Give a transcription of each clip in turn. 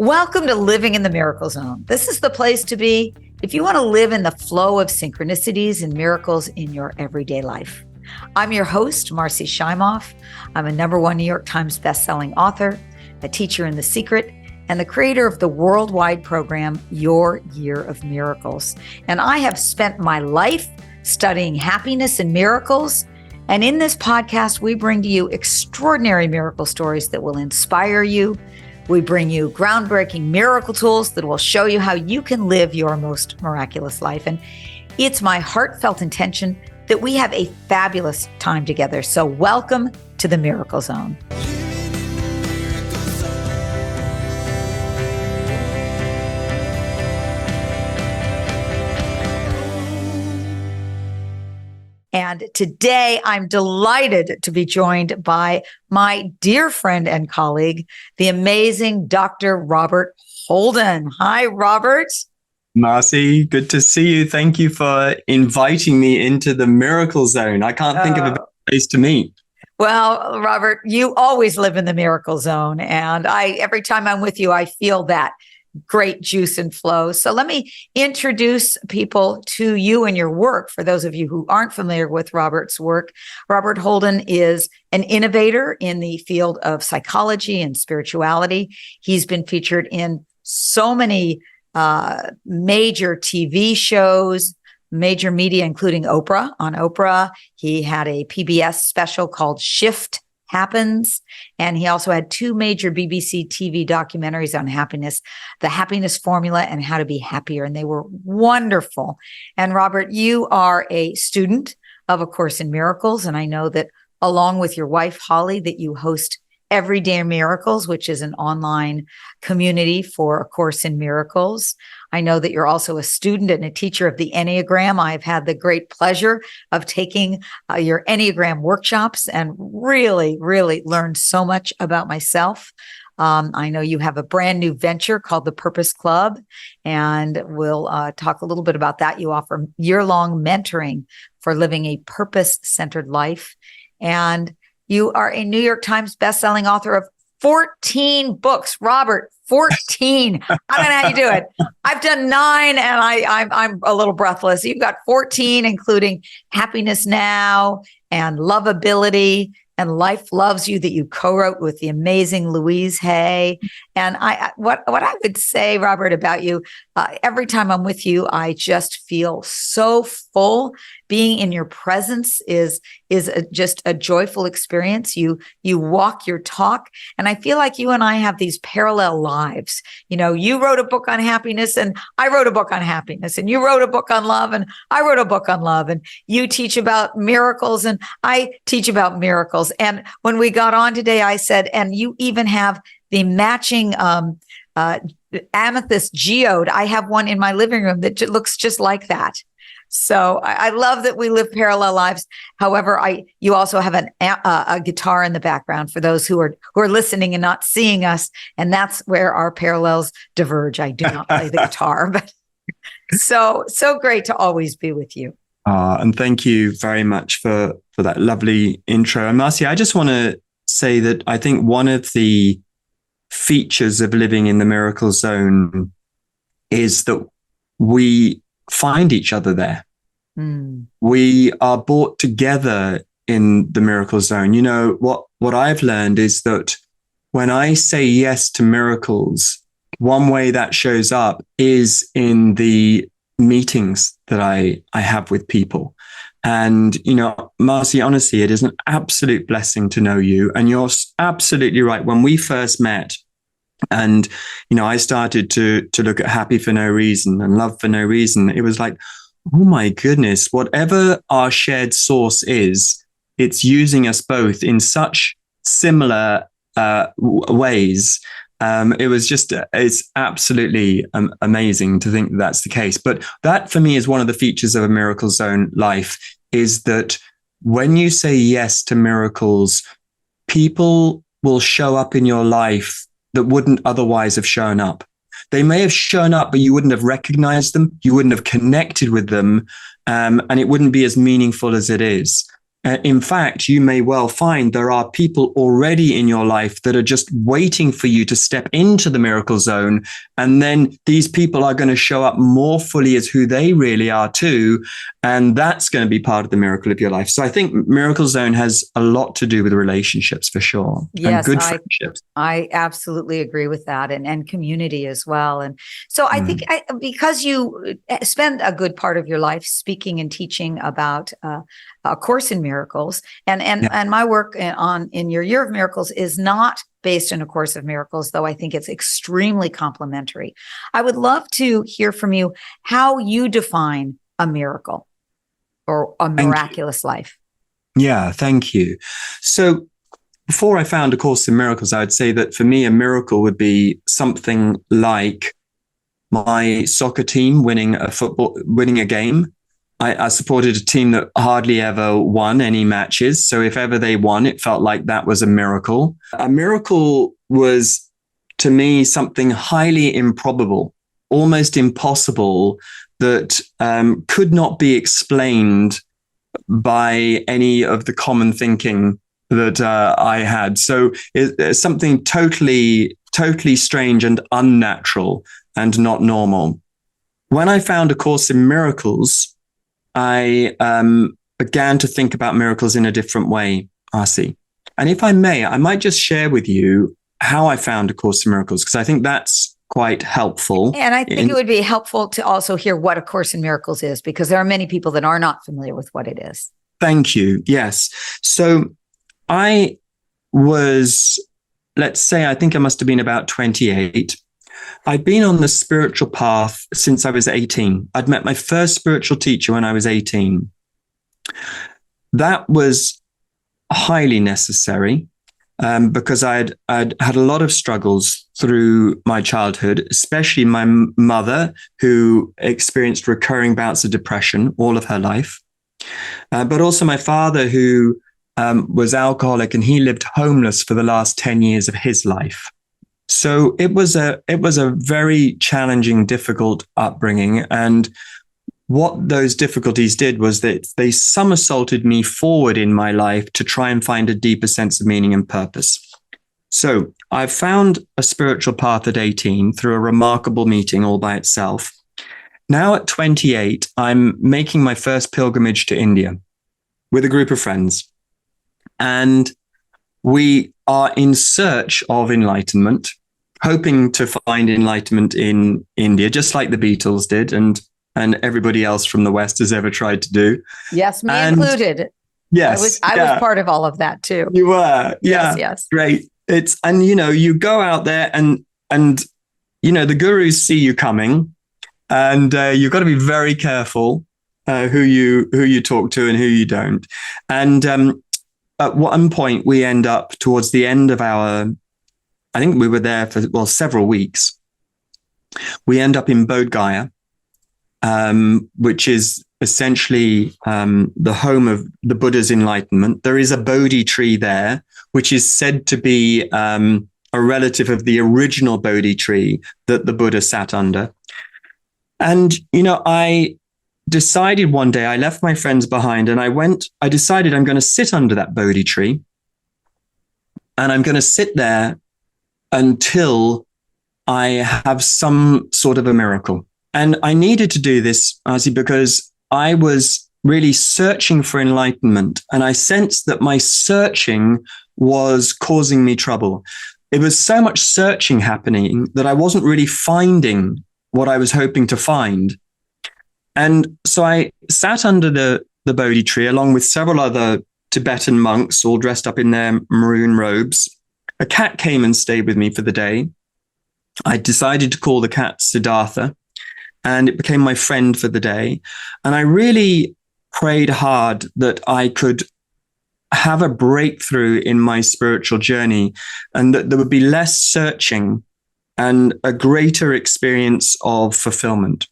Welcome to Living in the Miracle Zone. This is the place to be if you want to live in the flow of synchronicities and miracles in your everyday life. I'm your host, Marci Shimoff. I'm a #1 New York Times bestselling author, a teacher in The Secret, and the creator of the worldwide program, Your Year of Miracles. And I have spent my life studying happiness and miracles. And in this podcast, we bring to you extraordinary miracle stories that will inspire you. We bring you groundbreaking miracle tools that will show you how you can live your most miraculous life. And it's my heartfelt intention that we have a fabulous time together. So welcome to the Miracle Zone. And today I'm delighted to be joined by my dear friend and colleague, the amazing Dr. Robert Holden. Hi, Robert. Marci, good to see you. Thank you for inviting me into the Miracle Zone. I can't think of a better place to meet. Well, Robert, you always live in the Miracle Zone. And every time I'm with you, I feel that great juice and flow. So let me introduce people to you and your work. For those of you who aren't familiar with Robert's work, Robert Holden is an innovator in the field of psychology and spirituality. He's been featured in so many major TV shows, major media, including Oprah. On Oprah, he had a PBS special called Shift Happens. And he also had 2 major BBC TV documentaries on happiness, The Happiness Formula and How to Be Happier. And they were wonderful. And Robert, you are a student of A Course in Miracles. And I know that along with your wife, Holly, that you host Everyday Miracles, which is an online community for A Course in Miracles. I know that you're also a student and a teacher of the Enneagram. I've had the great pleasure of taking your Enneagram workshops and really, really learned so much about myself. I know you have a brand new venture called the Purpose Club, and we'll talk a little bit about that. You offer year-long mentoring for living a purpose-centered life. And you are a New York Times bestselling author of 14 books. Robert, 14. I don't know how you do it. I've done 9 and I'm a little breathless. You've got 14, including Happiness Now and Loveability and Life Loves You, that you co-wrote with the amazing Louise Hay. And what I would say, Robert, about you, every time I'm with you, I just feel so full. Being in your presence is just a joyful experience. You walk your talk. And I feel like you and I have these parallel lives. You know, you wrote a book on happiness and I wrote a book on happiness, and you wrote a book on love and I wrote a book on love, and you teach about miracles and I teach about miracles. And when we got on today, I said, and you even have the matching amethyst geode. I have one in my living room that looks just like that. So I love that we live parallel lives. However, you also have a guitar in the background for those who are listening and not seeing us, and that's where our parallels diverge. I do not play the guitar, but so great to always be with you. And thank you very much for that lovely intro. And Marci, I just want to say that I think one of the features of living in the Miracle Zone is that we find each other there. We are brought together in the Miracle Zone. You know, what I've learned is that when I say yes to miracles, one way that shows up is in the meetings that I have with people. And, you know, Marci, honestly, it is an absolute blessing to know you. And you're absolutely right. When we first met, and, you know, I started to look at Happy for No Reason and Love for No Reason, it was like, oh my goodness, whatever our shared source is, it's using us both in such similar ways. It's absolutely amazing to think that that's the case. But that for me is one of the features of a Miracle Zone life, is that when you say yes to miracles, people will show up in your life that wouldn't otherwise have shown up. They may have shown up, but you wouldn't have recognized them. You wouldn't have connected with them. And it wouldn't be as meaningful as it is. In fact, you may well find there are people already in your life that are just waiting for you to step into the miracle zone. And then these people are going to show up more fully as who they really are too. And that's going to be part of the miracle of your life. So I think Miracle Zone has a lot to do with relationships for sure. Yes, and good friendships. I absolutely agree with that, and community as well. And so I think because you spend a good part of your life speaking and teaching about A Course in Miracles, and my work in your Year of Miracles is not based in A Course of Miracles, though I think it's extremely complementary. I would love to hear from you how you define a miracle or a miraculous life. Yeah, thank you. So before I found A Course in Miracles, I would say that for me, a miracle would be something like my soccer team winning a game. I supported a team that hardly ever won any matches. So if ever they won, it felt like that was a miracle. A miracle was, to me, something highly improbable, almost impossible, that could not be explained by any of the common thinking that I had. So it's something totally strange and unnatural and not normal. When I found A Course in Miracles, I began to think about miracles in a different way, Marci. And if I may, I might just share with you how I found A Course in Miracles, because I think that's quite helpful. And I think it would be helpful to also hear what A Course in Miracles is, because there are many people that are not familiar with what it is. Thank you. Yes. So I was, let's say, I think I must have been about 28. I'd been on the spiritual path since I was 18. I'd met my first spiritual teacher when I was 18. That was highly necessary because I'd had a lot of struggles through my childhood, especially my mother, who experienced recurring bouts of depression all of her life, but also my father, who was alcoholic, and he lived homeless for the last 10 years of his life. So it was a very challenging, difficult upbringing. And what those difficulties did was that they somersaulted me forward in my life to try and find a deeper sense of meaning and purpose. So I found a spiritual path at 18 through a remarkable meeting all by itself. Now at 28, I'm making my first pilgrimage to India with a group of friends. And we are in search of enlightenment, hoping to find enlightenment in India, just like the Beatles did, and everybody else from the West has ever tried to do. Yes, me included. Yes, I was part of all of that too. You were, yeah, yes. Great. And you go out there and the gurus see you coming, and you've got to be very careful who you talk to and who you don't. And at one point, we end up towards the end of I think we were there for, several weeks. We end up in Bodh Gaya, which is essentially the home of the Buddha's enlightenment. There is a Bodhi tree there, which is said to be a relative of the original Bodhi tree that the Buddha sat under. And, I decided one day, I left my friends behind, and I decided I'm going to sit under that Bodhi tree, and I'm going to sit there until I have some sort of a miracle. And I needed to do this, Marci, because I was really searching for enlightenment, and I sensed that my searching was causing me trouble. It was so much searching happening that I wasn't really finding what I was hoping to find. And so I sat under the Bodhi tree along with several other Tibetan monks, all dressed up in their maroon robes. A cat came and stayed with me for the day. I decided to call the cat Siddhartha, and it became my friend for the day. And I really prayed hard that I could have a breakthrough in my spiritual journey, and that there would be less searching and a greater experience of fulfillment.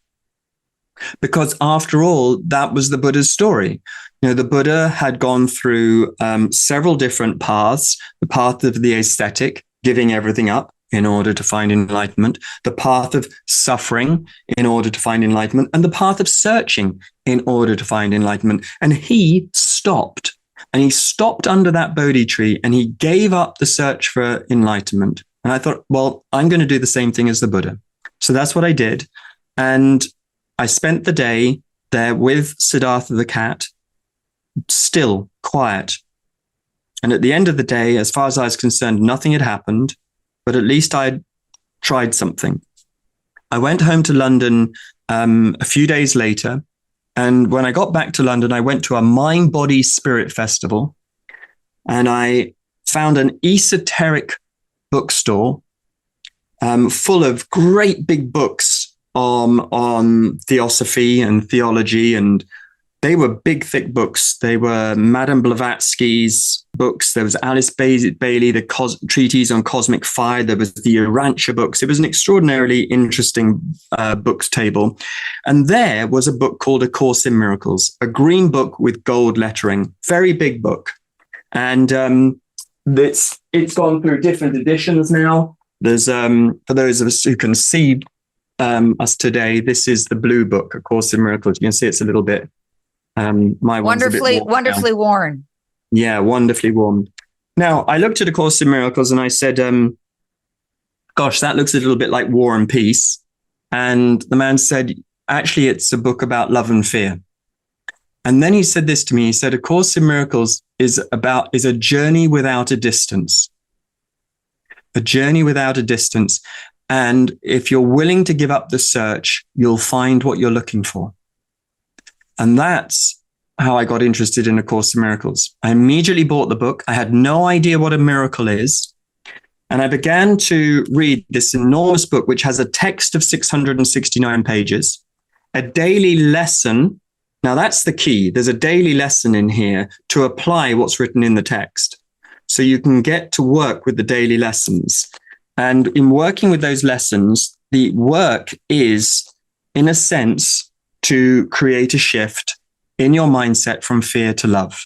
Because after all, that was the Buddha's story. The Buddha had gone through several different paths: the path of the ascetic, giving everything up in order to find enlightenment, the path of suffering in order to find enlightenment, and the path of searching in order to find enlightenment. And he stopped. And he stopped under that Bodhi tree and he gave up the search for enlightenment. And I thought, well, I'm going to do the same thing as the Buddha. So that's what I did. And I spent the day there with Siddhartha the cat, still quiet. And at the end of the day, as far as I was concerned, nothing had happened, but at least I'd tried something. I went home to London a few days later. And when I got back to London, I went to a Mind, Body, Spirit festival. And I found an esoteric bookstore full of great big books on theosophy and theology. And they were big, thick books. They were Madame Blavatsky's books. There was Alice Bailey, the treatise on cosmic fire. There was the Urantia books. It was an extraordinarily interesting books table. And there was a book called A Course in Miracles, a green book with gold lettering, very big book. And it's gone through different editions now. There's, for those of us who can see us today, this is the blue book, A Course in Miracles. You can see it's a little bit, my wonderfully worn. Yeah, wonderfully worn. Now, I looked at A Course in Miracles and I said, gosh, that looks a little bit like War and Peace. And the man said, actually, it's a book about love and fear. And then he said this to me. He said, A Course in Miracles is a journey without a distance. A journey without a distance. And if you're willing to give up the search, you'll find what you're looking for. And that's how I got interested in A Course in Miracles. I immediately bought the book. I had no idea what a miracle is. And I began to read this enormous book, which has a text of 669 pages, a daily lesson. Now that's the key. There's a daily lesson in here to apply what's written in the text. So you can get to work with the daily lessons. And in working with those lessons, the work is, in a sense, to create a shift in your mindset from fear to love.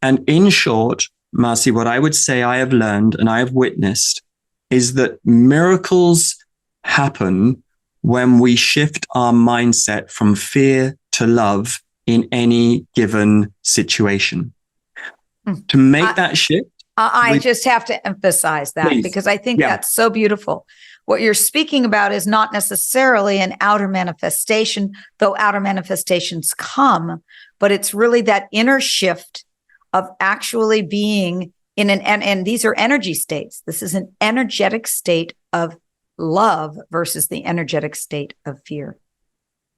And in short, Marci, what I would say I have learned and I have witnessed is that miracles happen when we shift our mindset from fear to love in any given situation. To make that shift. I just have to emphasize that, please, because I think that's so beautiful. What you're speaking about is not necessarily an outer manifestation, though outer manifestations come, but it's really that inner shift of actually being in and these are energy states. This is an energetic state of love versus the energetic state of fear.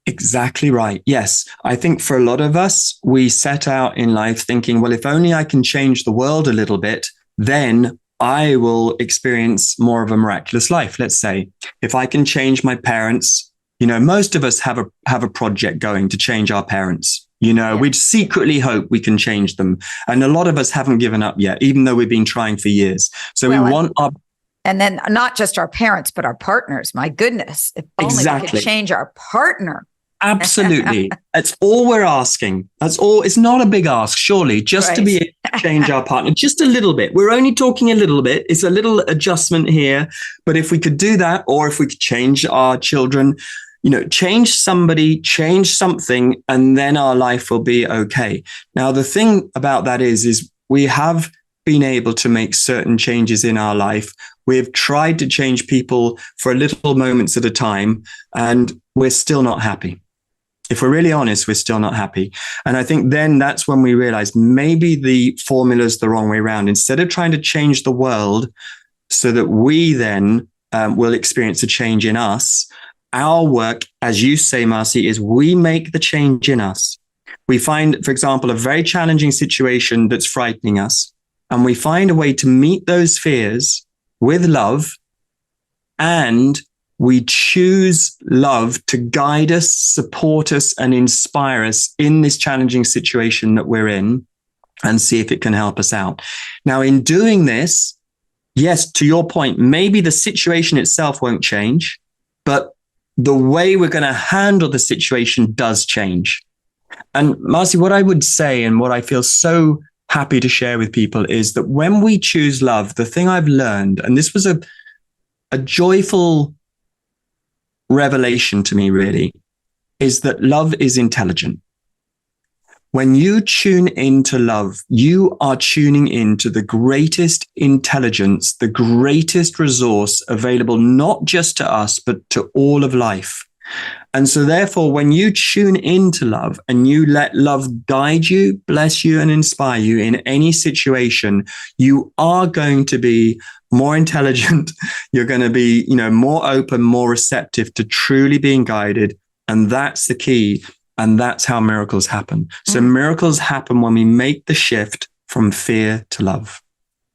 Exactly right. Yes. I think for a lot of us, we set out in life thinking, well, if only I can change the world a little bit, then I will experience more of a miraculous life. Let's say if I can change my parents, most of us have a project going to change our parents. We'd secretly hope we can change them. And a lot of us haven't given up yet, even though we've been trying for years. So we want our... And then not just our parents, but our partners. My goodness, if only we could change our partner. Absolutely. That's all we're asking. That's all. It's not a big ask, surely, just to be able to change our partner just a little bit. We're only talking a little bit. It's a little adjustment here. But if we could do that, or if we could change our children, change somebody, change something, and then our life will be okay. Now, the thing about that is we have been able to make certain changes in our life. We've tried to change people for little moments at a time, and we're still not happy. If we're really honest, we're still not happy. And I think then that's when we realize maybe the formula's the wrong way around. Instead of trying to change the world so that we then will experience a change in us, our work, as you say, Marci, is we make the change in us. We find, for example, a very challenging situation that's frightening us, and we find a way to meet those fears with love, and we choose love to guide us, support us, and inspire us in this challenging situation that we're in, and see if it can help us out. Now, in doing this, yes, to your point, maybe the situation itself won't change, but the way we're going to handle the situation does change. And Marci, what I would say, and what I feel so happy to share with people, is that when we choose love, the thing I've learned, and this was a joyful revelation to me really, is that love is intelligent. When you tune into love, you are tuning into the greatest intelligence, the greatest resource available, not just to us, but to all of life. And so therefore, when you tune into love and you let love guide you, bless you, and inspire you in any situation, you are going to be more intelligent. You're going to be, more open, more receptive to truly being guided. And that's the key. And that's how miracles happen. So miracles happen when we make the shift from fear to love.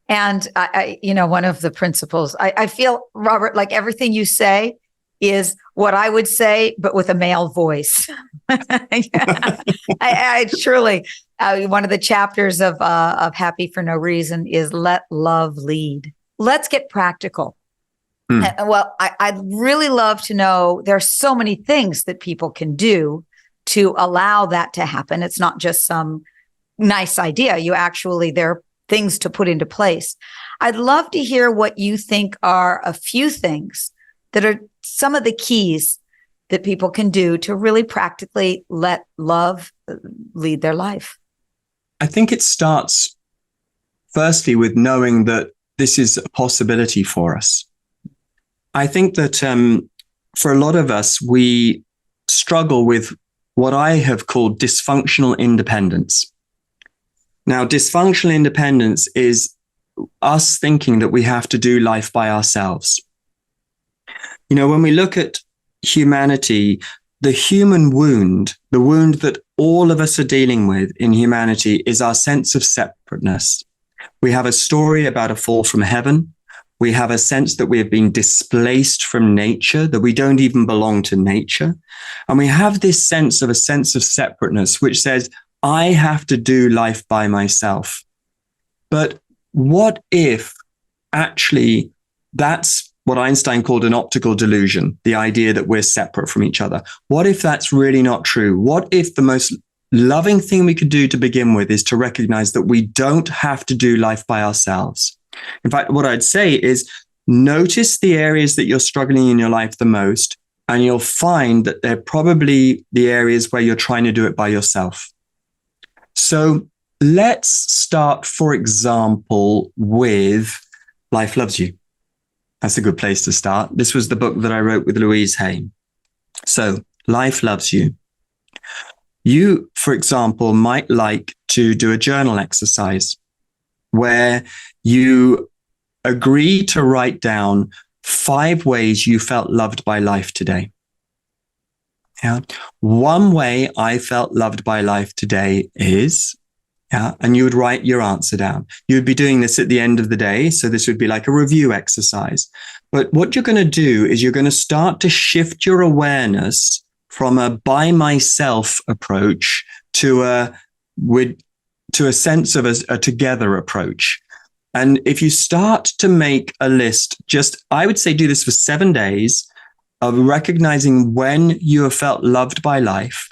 And one of the principles, I feel, Robert, like everything you say is what I would say, but with a male voice. I truly, one of the chapters of Happy for No Reason is let love lead. Let's get practical. Well, I'd really love to know, there's so many things that people can do to allow that to happen. It's not just some nice idea. There are things to put into place. I'd love to hear what you think are a few things that are some of the keys that people can do to really practically let love lead their life. I think it starts firstly with knowing that this is a possibility for us. I think that for a lot of us, we struggle with what I have called dysfunctional independence. Now, dysfunctional independence is us thinking that we have to do life by ourselves. When we look at humanity, the human wound, the wound that all of us are dealing with in humanity is our sense of separateness. We have a story about a fall from heaven. We have a sense that we have been displaced from nature, that we don't even belong to nature. And we have this sense of separateness, which says, I have to do life by myself. But what if actually that's what Einstein called an optical delusion, the idea that we're separate from each other? What if that's really not true? What if the most loving thing we could do to begin with is to recognize that we don't have to do life by ourselves? In fact, what I'd say is notice the areas that you're struggling in your life the most, and you'll find that they're probably the areas where you're trying to do it by yourself. So let's start, for example, with Life Loves You. That's a good place to start. This was the book that I wrote with Louise Hay. So Life Loves You. You, for example, might like to do a journal exercise where you agree to write down 5 ways you felt loved by life today. Yeah. One way I felt loved by life today is, and you would write your answer down. You would be doing this at the end of the day. So this would be like a review exercise. But what you're going to do is you're going to start to shift your awareness from a by myself approach to a sense of a together approach. And if you start to make a list, I would say do this for 7 days of recognizing when you have felt loved by life.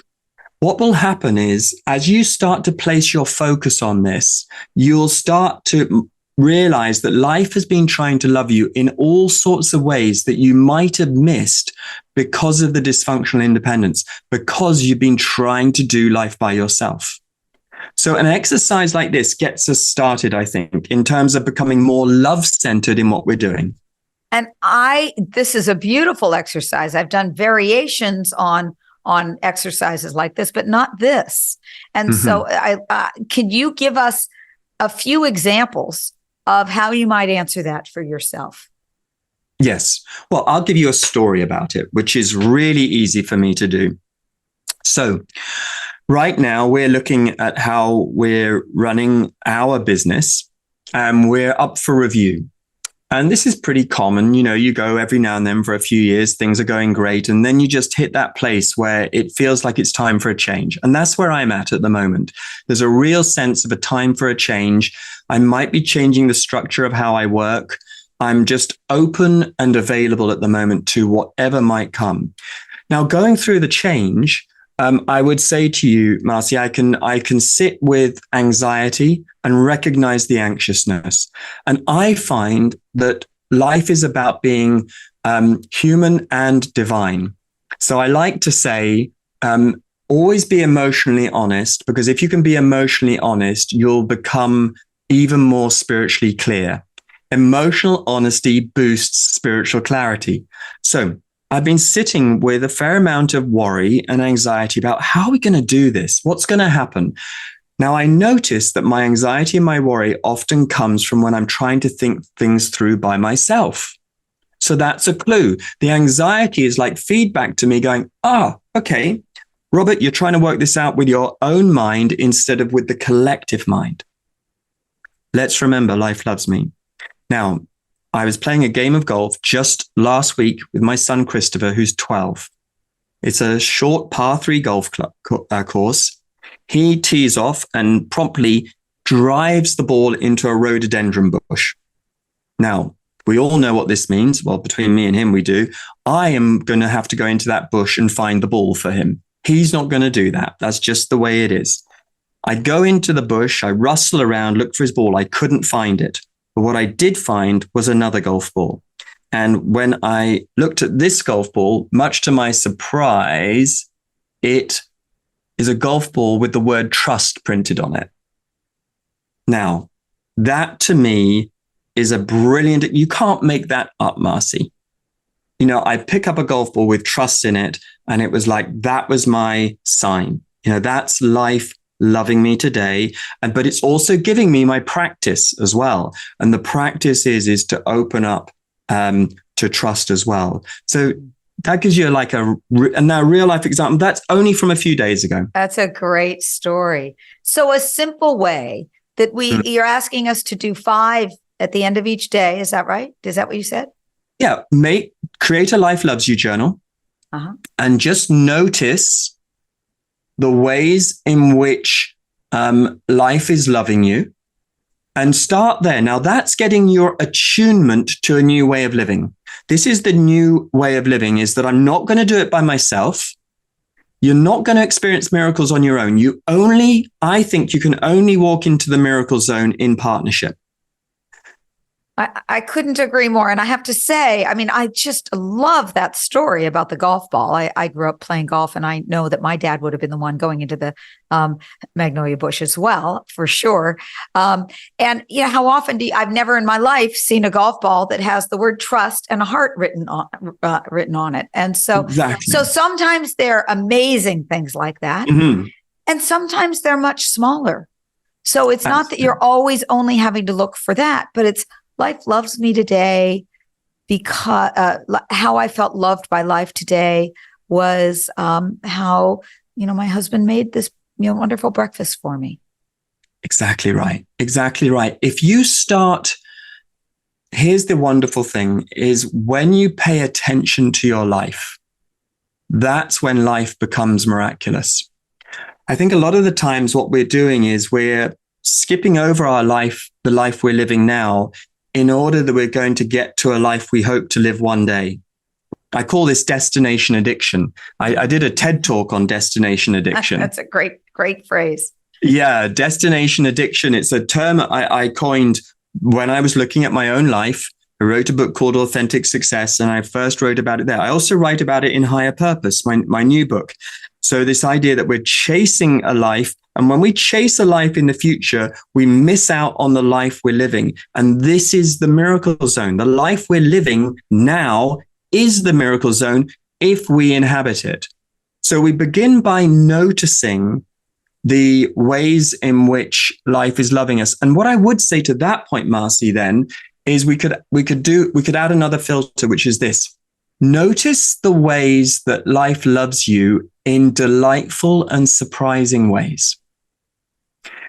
What will happen is, as you start to place your focus on this, you'll start to realize that life has been trying to love you in all sorts of ways that you might have missed because of the dysfunctional independence, because you've been trying to do life by yourself. So an exercise like this gets us started, I think, in terms of becoming more love-centered in what we're doing. And this is a beautiful exercise. I've done variations on exercises like this, but not this. And so can you give us a few examples of how you might answer that for yourself? Yes. Well, I'll give you a story about it, which is really easy for me to do. So right now we're looking at how we're running our business, and we're up for review. And this is pretty common. You go every now and then for a few years, things are going great. And then you just hit that place where it feels like it's time for a change. And that's where I'm at the moment. There's a real sense of a time for a change. I might be changing the structure of how I work. I'm just open and available at the moment to whatever might come. Now, going through the change, I would say to you, Marci, I can sit with anxiety and recognize the anxiousness. And I find that life is about being human and divine. So I like to say, always be emotionally honest, because if you can be emotionally honest, you'll become even more spiritually clear. Emotional honesty boosts spiritual clarity. So I've been sitting with a fair amount of worry and anxiety about how are we going to do this? What's going to happen? Now, I notice that my anxiety and my worry often comes from when I'm trying to think things through by myself. So that's a clue. The anxiety is like feedback to me going, okay, Robert, you're trying to work this out with your own mind instead of with the collective mind. Let's remember, life loves me. Now, I was playing a game of golf just last week with my son, Christopher, who's 12. It's a short par 3 golf course. He tees off and promptly drives the ball into a rhododendron bush. Now, we all know what this means. Well, between me and him, we do. I am going to have to go into that bush and find the ball for him. He's not going to do that. That's just the way it is. I go into the bush, I rustle around, look for his ball. I couldn't find it. But what I did find was another golf ball. And when I looked at this golf ball, much to my surprise, it is a golf ball with the word trust printed on it. Now, that to me is a brilliant, you can't make that up, Marci. You know, I pick up a golf ball with trust in it, and it was like, that was my sign. You know, that's life loving me today. But it's also giving me my practice as well. And the practice is to open up to trust as well. So that gives you like a now real life example. That's only from a few days ago. That's a great story. So a simple way that you're asking us to do 5 at the end of each day. Is that right? Is that what you said? Yeah. Create a Life Loves You journal and just notice the ways in which life is loving you, and start there. Now that's getting your attunement to a new way of living. This is the new way of living, is that I'm not going to do it by myself. You're not going to experience miracles on your own. I think you can only walk into the miracle zone in partnership. I couldn't agree more. And I have to say, I mean, I just love that story about the golf ball. I grew up playing golf, and I know that my dad would have been the one going into the magnolia bush as well, for sure. And you know, how often I've never in my life seen a golf ball that has the word trust and a heart written on it. And so, exactly. So sometimes they're amazing things like that. Mm-hmm. And sometimes they're much smaller. So it's not that you're always only having to look for that, but it's life loves me today, because how I felt loved by life today was how, you know, my husband made this, you know, wonderful breakfast for me. Exactly right. Exactly right. If you start, here's the wonderful thing, is when you pay attention to your life, that's when life becomes miraculous. I think a lot of the times what we're doing is we're skipping over our life, the life we're living now, in order that we're going to get to a life we hope to live one day. I call this destination addiction. I did a TED talk on destination addiction. That's a great phrase. Yeah, destination addiction. It's a term I coined when I was looking at my own life. I wrote a book called Authentic Success, and I first wrote about it there. I also write about it in Higher Purpose, my new book. So this idea that we're chasing a life, and when we chase a life in the future, we miss out on the life we're living. And this is the miracle zone. The life we're living now is the miracle zone if we inhabit it. So we begin by noticing the ways in which life is loving us. And what I would say to that point, Marci, then, is we could add another filter, which is this. Notice the ways that life loves you in delightful and surprising ways.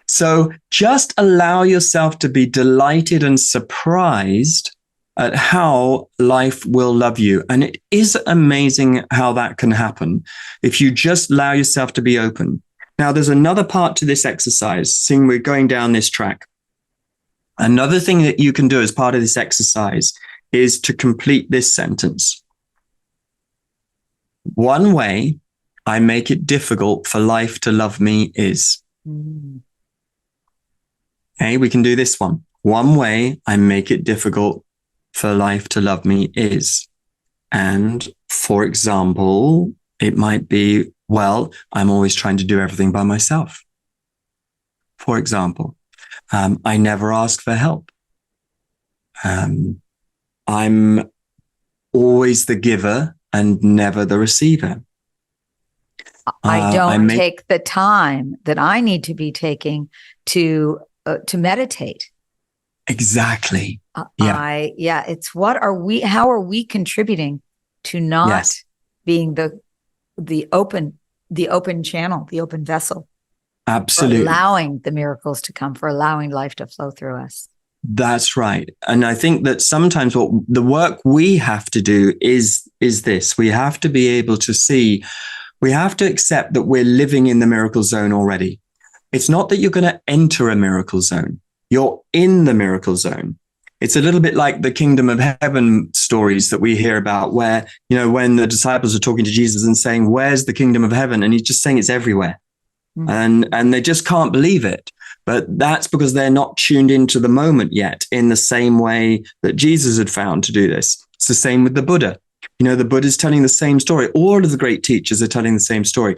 So just allow yourself to be delighted and surprised at how life will love you. And it is amazing how that can happen if you just allow yourself to be open. Now, there's another part to this exercise, seeing we're going down this track. Another thing that you can do as part of this exercise is to complete this sentence. One way I make it difficult for life to love me is. Okay, we can do this one. One way I make it difficult for life to love me is. And for example, it might be Well, I'm always trying to do everything by myself. For example, I never ask for help. I'm always the giver and never the receiver. I don't take the time that I need to be taking to meditate. Exactly. It's how are we contributing to not being the open channel, the open vessel? Absolutely. For allowing the miracles to come, for allowing life to flow through us. That's right. And I think that sometimes what the work we have to do is this. We have to be able to see, we have to accept that we're living in the miracle zone already. It's not that you're going to enter a miracle zone. You're in the miracle zone. It's a little bit like the kingdom of heaven stories that we hear about where, when the disciples are talking to Jesus and saying, where's the kingdom of heaven? And he's just saying it's everywhere. Mm-hmm. And they just can't believe it. But that's because they're not tuned into the moment yet in the same way that Jesus had found to do this. It's the same with the Buddha. The Buddha's telling the same story. All of the great teachers are telling the same story.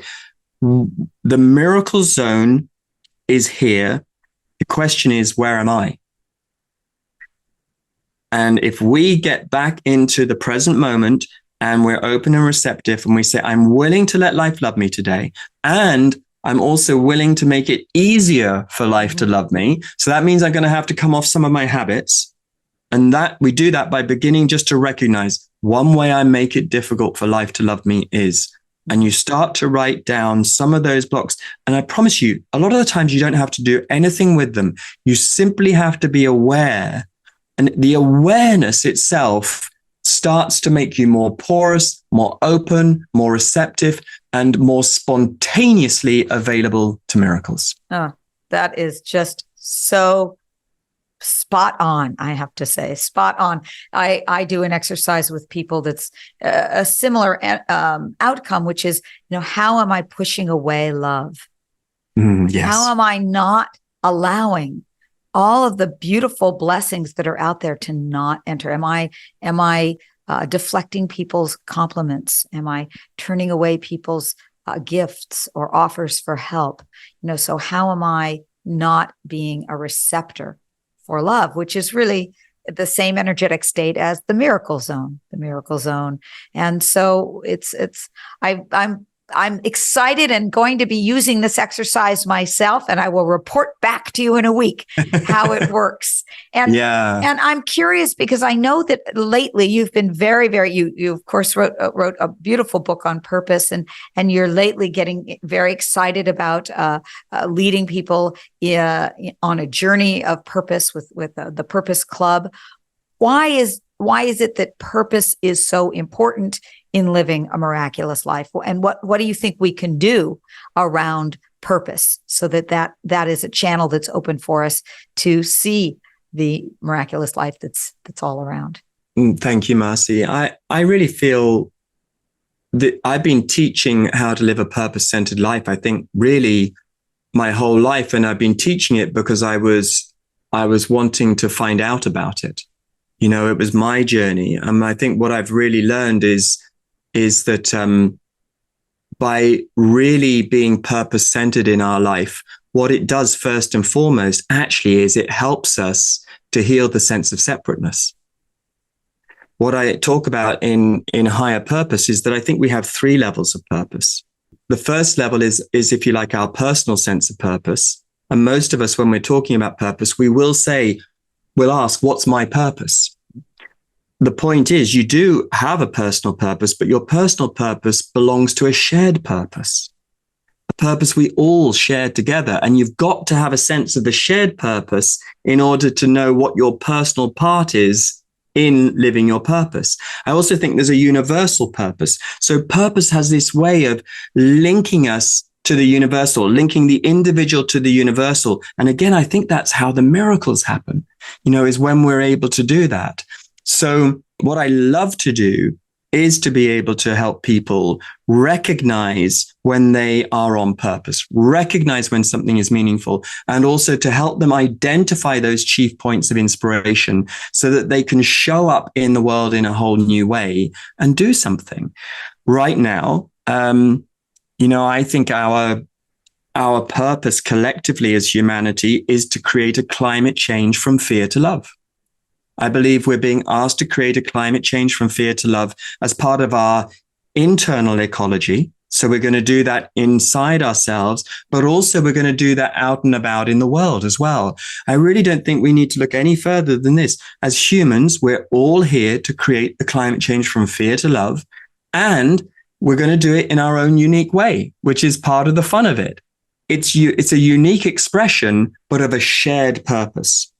The miracle zone is here. The question is, where am I? And if we get back into the present moment and we're open and receptive and we say, I'm willing to let life love me today, and I'm also willing to make it easier for life to love me. So that means I'm going to have to come off some of my habits. And that we do that by beginning just to recognize one way I make it difficult for life to love me is, and you start to write down some of those blocks. And I promise you, a lot of the times you don't have to do anything with them. You simply have to be aware. And the awareness itself starts to make you more porous, more open, more receptive, and more spontaneously available to miracles. Oh, that is just so spot on, I have to say. Spot on. I do an exercise with people that's a similar outcome, which is, how am I pushing away love? Yes. How am I not allowing all of the beautiful blessings that are out there to not enter? Am I deflecting people's compliments? Am I turning away people's gifts or offers for help? So how am I not being a receptor for love, which is really the same energetic state as the miracle zone, And so I'm excited and going to be using this exercise myself, and I will report back to you in a week how it works. And I'm curious because I know that lately you've been very, very, you of course wrote a beautiful book on purpose, and you're lately getting very excited about leading people on a journey of purpose with the Purpose Club. Why is it that purpose is so important in living a miraculous life? And what do you think we can do around purpose so that is a channel that's open for us to see the miraculous life that's all around? Thank you, Marci. I really feel that I've been teaching how to live a purpose-centered life, I think, really my whole life. And I've been teaching it because I was wanting to find out about it. It was my journey. I think what I've really learned is that by really being purpose-centered in our life, what it does first and foremost actually is it helps us to heal the sense of separateness. What I talk about in higher purpose is that I think we have 3 levels of purpose. The first level is, if you like, our personal sense of purpose. And most of us, when we're talking about purpose, we'll ask, what's my purpose? The point is, you do have a personal purpose, but your personal purpose belongs to a shared purpose, a purpose we all share together. And you've got to have a sense of the shared purpose in order to know what your personal part is in living your purpose. I also think there's a universal purpose. So purpose has this way of linking us to the universal, linking the individual to the universal. And again, I think that's how the miracles happen, is when we're able to do that. So what I love to do is to be able to help people recognize when they are on purpose, recognize when something is meaningful, and also to help them identify those chief points of inspiration so that they can show up in the world in a whole new way and do something. Right now, I think our purpose collectively as humanity is to create a climate change from fear to love. I believe we're being asked to create a climate change from fear to love as part of our internal ecology. So we're going to do that inside ourselves, but also we're going to do that out and about in the world as well. I really don't think we need to look any further than this. As humans, we're all here to create the climate change from fear to love. And we're going to do it in our own unique way, which is part of the fun of it. It's a unique expression, but of a shared purpose.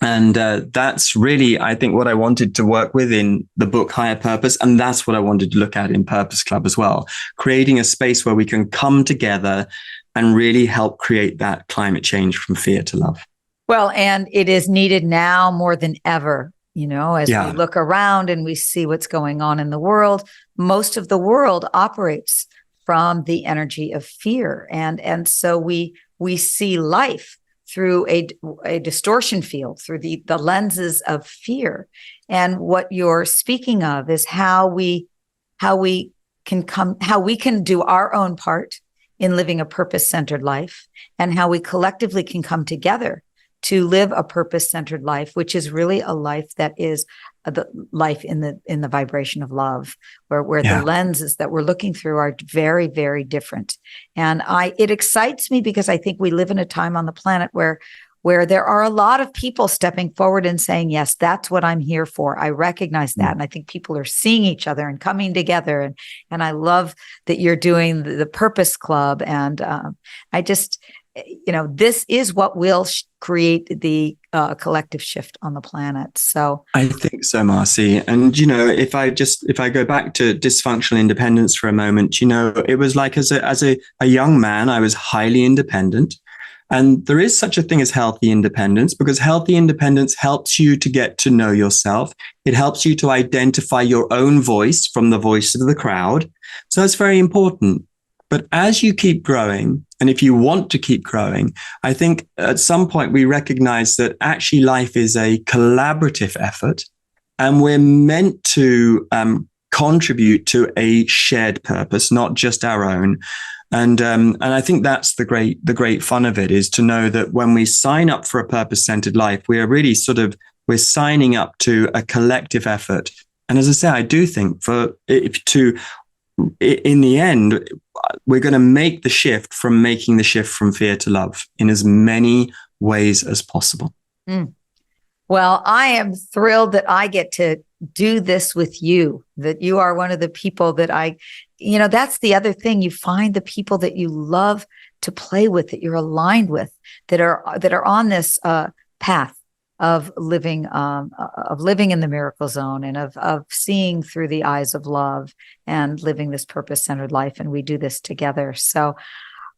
And that's really, I think, what I wanted to work with in the book Higher Purpose. And that's what I wanted to look at in Purpose Club as well, creating a space where we can come together and really help create that climate change from fear to love. Well, and it is needed now more than ever, as we look around and we see what's going on in the world. Most of the world operates from the energy of fear. And so we see life through a distortion field, through the lenses of fear. And what you're speaking of is how we can do our own part in living a purpose-centered life, and how we collectively can come together to live a purpose-centered life, which is really a life that is the life in the vibration of love, where the lenses that we're looking through are very, very different. And it excites me because I think we live in a time on the planet where there are a lot of people stepping forward and saying, yes, that's what I'm here for. I recognize that. And I think people are seeing each other and coming together. And I love that you're doing the Purpose Club. And I just, this is what will create the collective shift on the planet. So I think so, Marci. And, if I go back to dysfunctional independence for a moment, it was like as a young man, I was highly independent. And there is such a thing as healthy independence, because healthy independence helps you to get to know yourself. It helps you to identify your own voice from the voice of the crowd. So that's very important. But as you keep growing, and if you want to keep growing, I think at some point we recognize that actually life is a collaborative effort, and we're meant to contribute to a shared purpose, not just our own. And I think that's the great fun of it, is to know that when we sign up for a purpose-centered life, we are really we're signing up to a collective effort. And as I say, I do think in the end, we're going to make the shift from fear to love in as many ways as possible. Well, I am thrilled that I get to do this with you, that you are one of the people that that's the other thing. You find the people that you love to play with, that you're aligned with, that are on this path of living in the miracle zone, and of seeing through the eyes of love and living this purpose-centered life. And we do this together. So,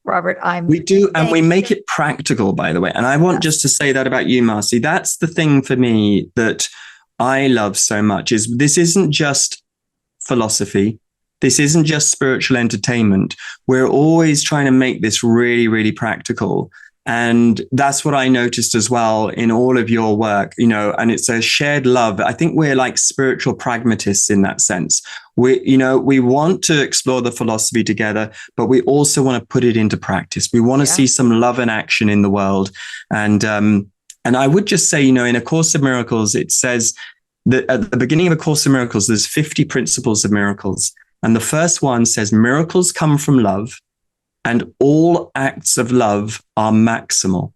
Robert, we do, and we make it practical, by the way. And I want just to say that about you, Marci. That's the thing for me that I love so much, is this isn't just philosophy. This isn't just spiritual entertainment. We're always trying to make this really, really practical. And that's what I noticed as well in all of your work, and it's a shared love. I think we're like spiritual pragmatists in that sense. We want to explore the philosophy together, but we also want to put it into practice. We want to see some love and action in the world. And I would just say, in A Course of Miracles, it says that at the beginning of A Course of Miracles, there's 50 principles of miracles. And the first one says, miracles come from love, and all acts of love are maximal.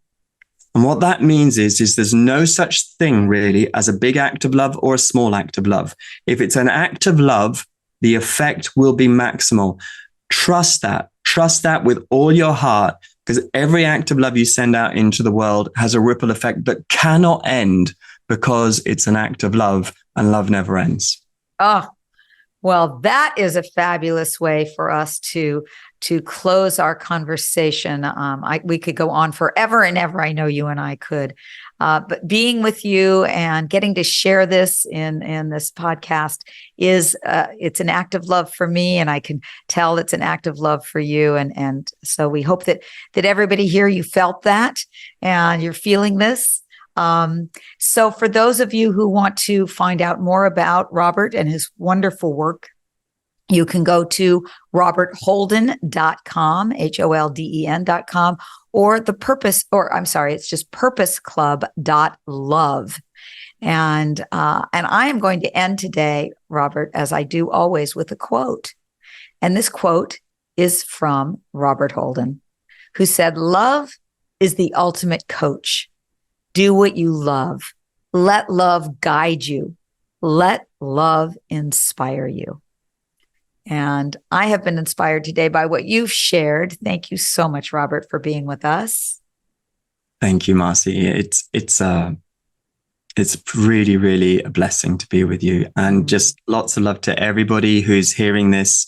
And what that means is there's no such thing really as a big act of love or a small act of love. If it's an act of love, the effect will be maximal. Trust that with all your heart, because every act of love you send out into the world has a ripple effect that cannot end, because it's an act of love, and love never ends. Oh, well, that is a fabulous way for us to close our conversation. We could go on forever and ever. I know you and I could, but being with you and getting to share this in this podcast it's an act of love for me, and I can tell it's an act of love for you. And so we hope that everybody here, you felt that and you're feeling this. So for those of you who want to find out more about Robert and his wonderful work, You can go to robertholden.com, HOLDEN.com, or it's just purposeclub.love. And I am going to end today, Robert, as I do always, with a quote. And this quote is from Robert Holden, who said, "Love is the ultimate coach. Do what you love. Let love guide you. Let love inspire you." And I have been inspired today by what you've shared. Thank you so much, Robert, for being with us. Thank you, Marci. It's really, really a blessing to be with you, and just lots of love to everybody who's hearing this.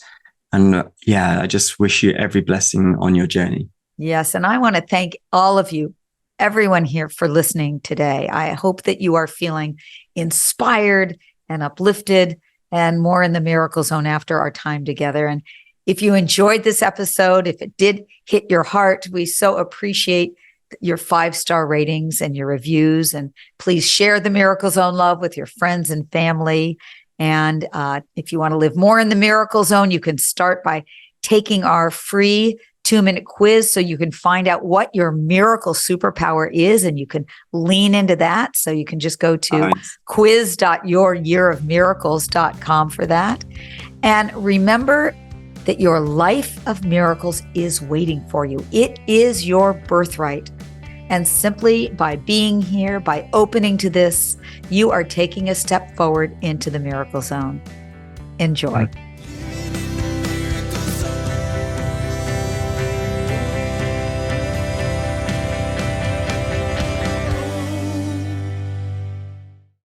And I just wish you every blessing on your journey. Yes. And I want to thank all of you, everyone here, for listening today. I hope that you are feeling inspired and uplifted and more in the miracle zone after our time together. And if you enjoyed this episode, if it did hit your heart, we so appreciate your 5-star ratings and your reviews. And please share the Miracle Zone love with your friends and family. And if you want to live more in the Miracle Zone, you can start by taking our free 2-minute quiz so you can find out what your miracle superpower is, and you can lean into that. So you can just go to quiz.youryearofmiracles.com for that. And remember that your life of miracles is waiting for you. It is your birthright. And simply by being here, by opening to this, you are taking a step forward into the Miracle Zone. Enjoy.